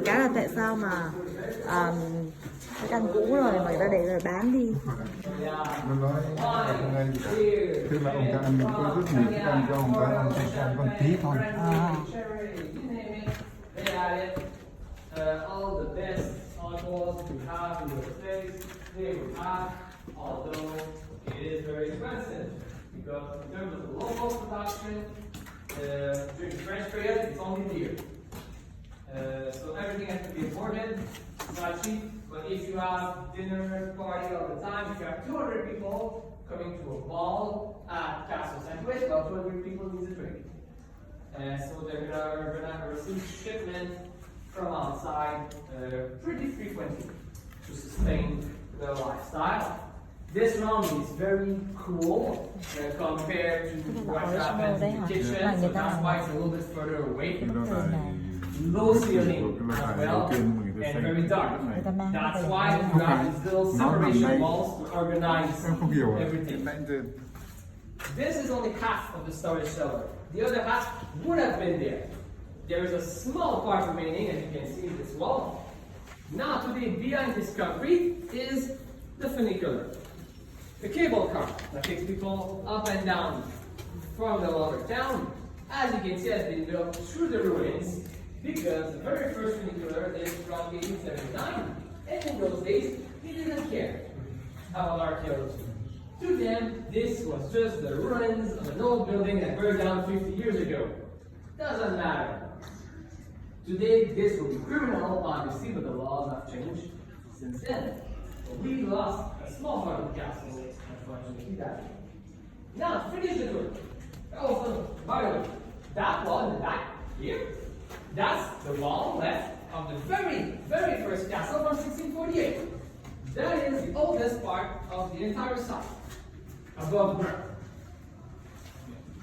Cái là tại sao mà cái căn cũ rồi mà người ta để rồi bán đi. Nó nói hôm nay tức là ông ta ăn có rất nhiều thức ăn cho ông ta ăn chỉ ăn con tí thôi. All the best alcohols you have in your place, they will have, although it is very expensive because in terms of the local production, during the French period, it's only beer. So everything has to be imported. It's not cheap, but if you have dinner party all the time, if you have 200 people coming to a ball at Castle-Saint-Louis, about 200 people need a drink. So they're gonna receive shipment from outside pretty frequently to sustain their lifestyle. This round is very cool compared to what happens in the kitchen, so that's why it's a little bit further away. Low ceiling as well, and very dark. That's why you have these little separation walls to organize everything. This is only half of the storage cellar. The other half would have been there. There is a small part remaining, as you can see in this wall. Now today, behind this concrete is the funicular, the cable car that takes people up and down from the lower town. As you can see, has been built through the ruins because the very first funicular is from 1879, and in those days, they didn't care about archaeology. To them, this was just the ruins of an old building that burned down 50 years ago. Doesn't matter. Today, this will be criminal, obviously, but the laws have changed since then. So we lost a small part of the castle, unfortunately, that day. Now, to finish the tour. Also, by the way, that wall in the back here, that's the wall left of the very, very first castle from 1648. That is the oldest part of the entire site, above ground.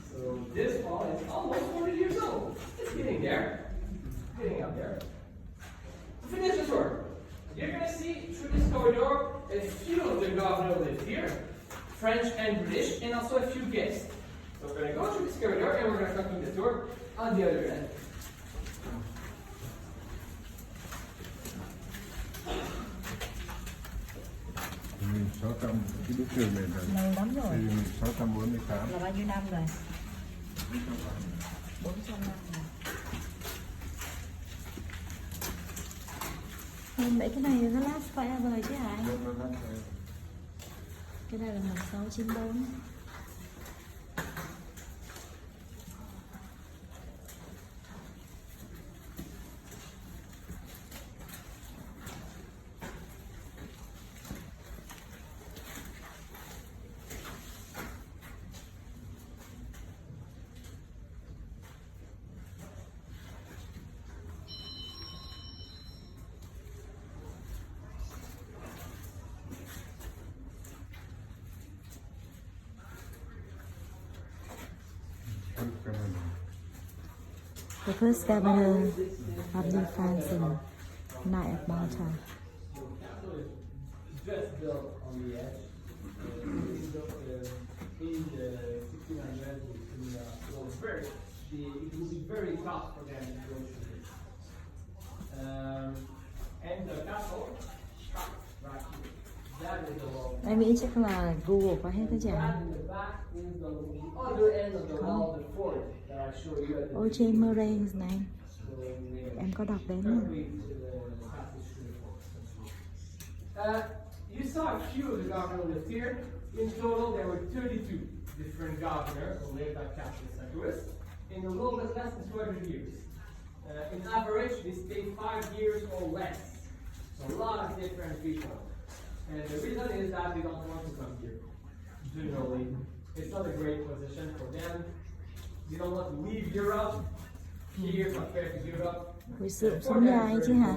So this wall is almost 40 years old. It's getting there. Getting up there. To finish the tour, you're going to see through this corridor a few of the governors live here, French and British, and also a few guests. So we're going to go through this corridor and we're going to continue the tour on the other end. Mình 600 cái bức tường này là Lâu lắm rồi. xây dựng 648. Là bao nhiêu năm rồi? 400 năm rồi. Mấy cái này nó last forever chứ hả? Cái này là 1694. The first governor of New France in Knight of Malta. Just built on the edge. It was built in the 1600s. It would be very tough for them to go through this. And the castle, right here. That is the wall. Em nghĩ chắc là Google có hết tất That cả. in the back is the other end of the wall, the fort that I showed you at the Old James Murray's name. So, Em có đọc đến Don't không? wait to the passage through the forest. You saw a few of the governors lived here. In total, there were 32 different governors who lived at Castle-Saint-Louis in a little bit less than 200 years. In average, they stayed 5 years or less. So a lot of different people. And the reason is that they don't want to come here. Generally, it's not a great position for them. They don't want to leave Europe. Here compared to Europe. Hồi sự sống dài chứ hả?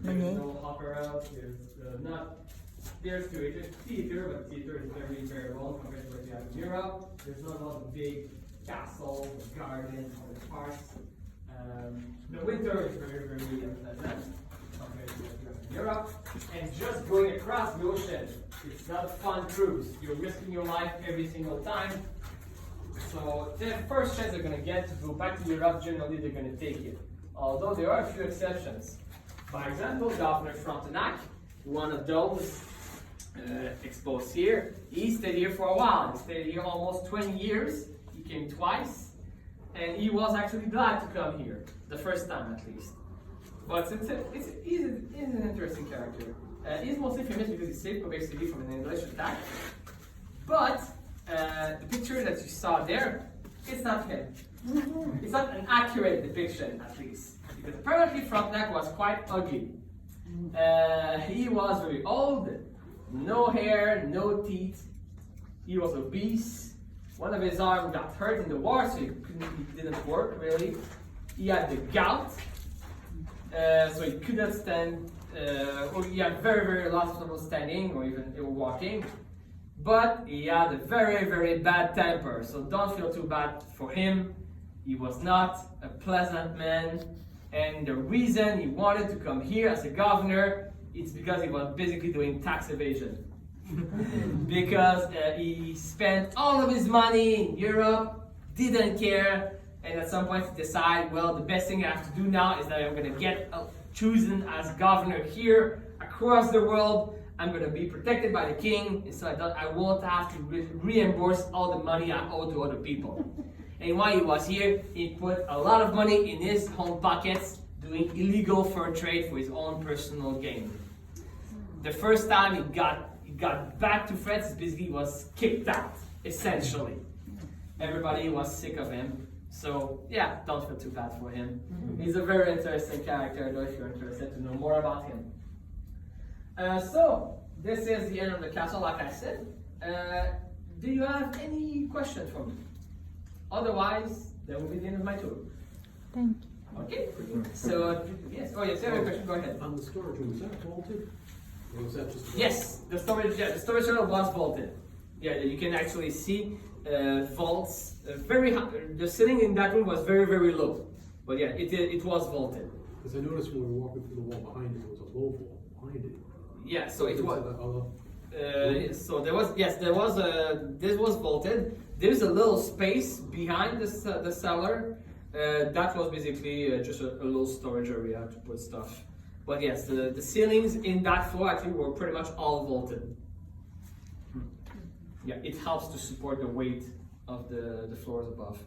Mình nghĩ. There's no opera, there's theater, but theater is very, very well compared to what you have in Europe. There's not a lot of big castles, gardens, or parks. The winter is very, very unpleasant compared to what you have in Europe. And just going across the ocean, it's not a fun cruise. You're risking your life every single time. So the first chance they're going to get to go back to Europe, generally they're going to take it. Although there are a few exceptions. By example, Governor Frontenac, one of those exposed here, he stayed here for a while. He stayed here almost 20 years. He came twice, and he was actually glad to come here, the first time at least. But he's an interesting character. He's mostly famous because he saved Quebec City from an English attack. But the picture that you saw there, it's not him. It's not an accurate depiction, at least. Because apparently Frontenac was quite ugly. He was very old, no hair, no teeth. He was obese. One of his arms got hurt in the war, so he didn't work really. He had the gout, so he couldn't stand. Or he had very lots of trouble standing or even walking. But he had a very bad temper, so don't feel too bad for him. He was not a pleasant man, and the reason he wanted to come here as a governor is because he was basically doing tax evasion. Because he spent all of his money in Europe, didn't care, and at some point he decided, well, the best thing I have to do now is that I'm going to get chosen as governor here across the world. I'm going to be protected by the king, and so I won't have to reimburse all the money I owe to other people. And while he was here, he put a lot of money in his own pockets doing illegal fur trade for his own personal gain. The first time he got back to France, basically he was kicked out, essentially. Everybody was sick of him. So yeah, don't feel too bad for him. He's a very interesting character, though, if you're interested to know more about him. So this is the end of the castle, like I said. Do you have any questions for me? Otherwise, that will be the end of my tour. Thank you. Okay. So yes. Oh yes, you have a question. Go ahead. On the storage room, is that vaulted? Or was that just Yes, the storage. Yeah, the storage channel was vaulted. Yeah, you can actually see vaults. Very high. The ceiling in that room was very low. But yeah, it was vaulted. Because I noticed when we were walking through the wall behind it, there was a low vault behind it. Yeah, so it was. So there was this was vaulted. There's a little space behind the cellar. That was basically just a little storage area to put stuff. But yes, the ceilings in that floor actually were pretty much all vaulted. Yeah, it helps to support the weight of the floors above.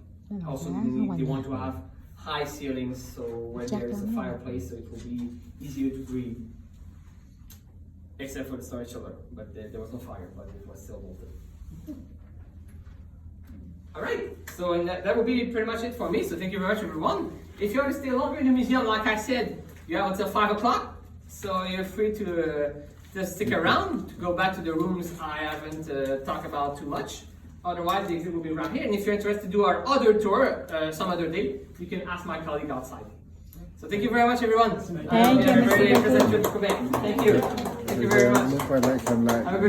Also, they want to have high ceilings, so when there is a fireplace, so it will be easier to breathe. Except for the storage cellar, but there was no fire, but it was still vaulted. Alright, so and that will be pretty much it for me, so thank you very much everyone. If you want to stay longer in the museum, like I said, you have until 5 o'clock, so you're free to just stick around, to go back to the rooms I haven't talked about too much. Otherwise, the exhibit will be around here, and if you're interested to do our other tour some other day, you can ask my colleague outside. So thank you very much everyone. Thank you, Mr. Very pleasant trip to Quebec. Thank you. Thank you very much. Have a good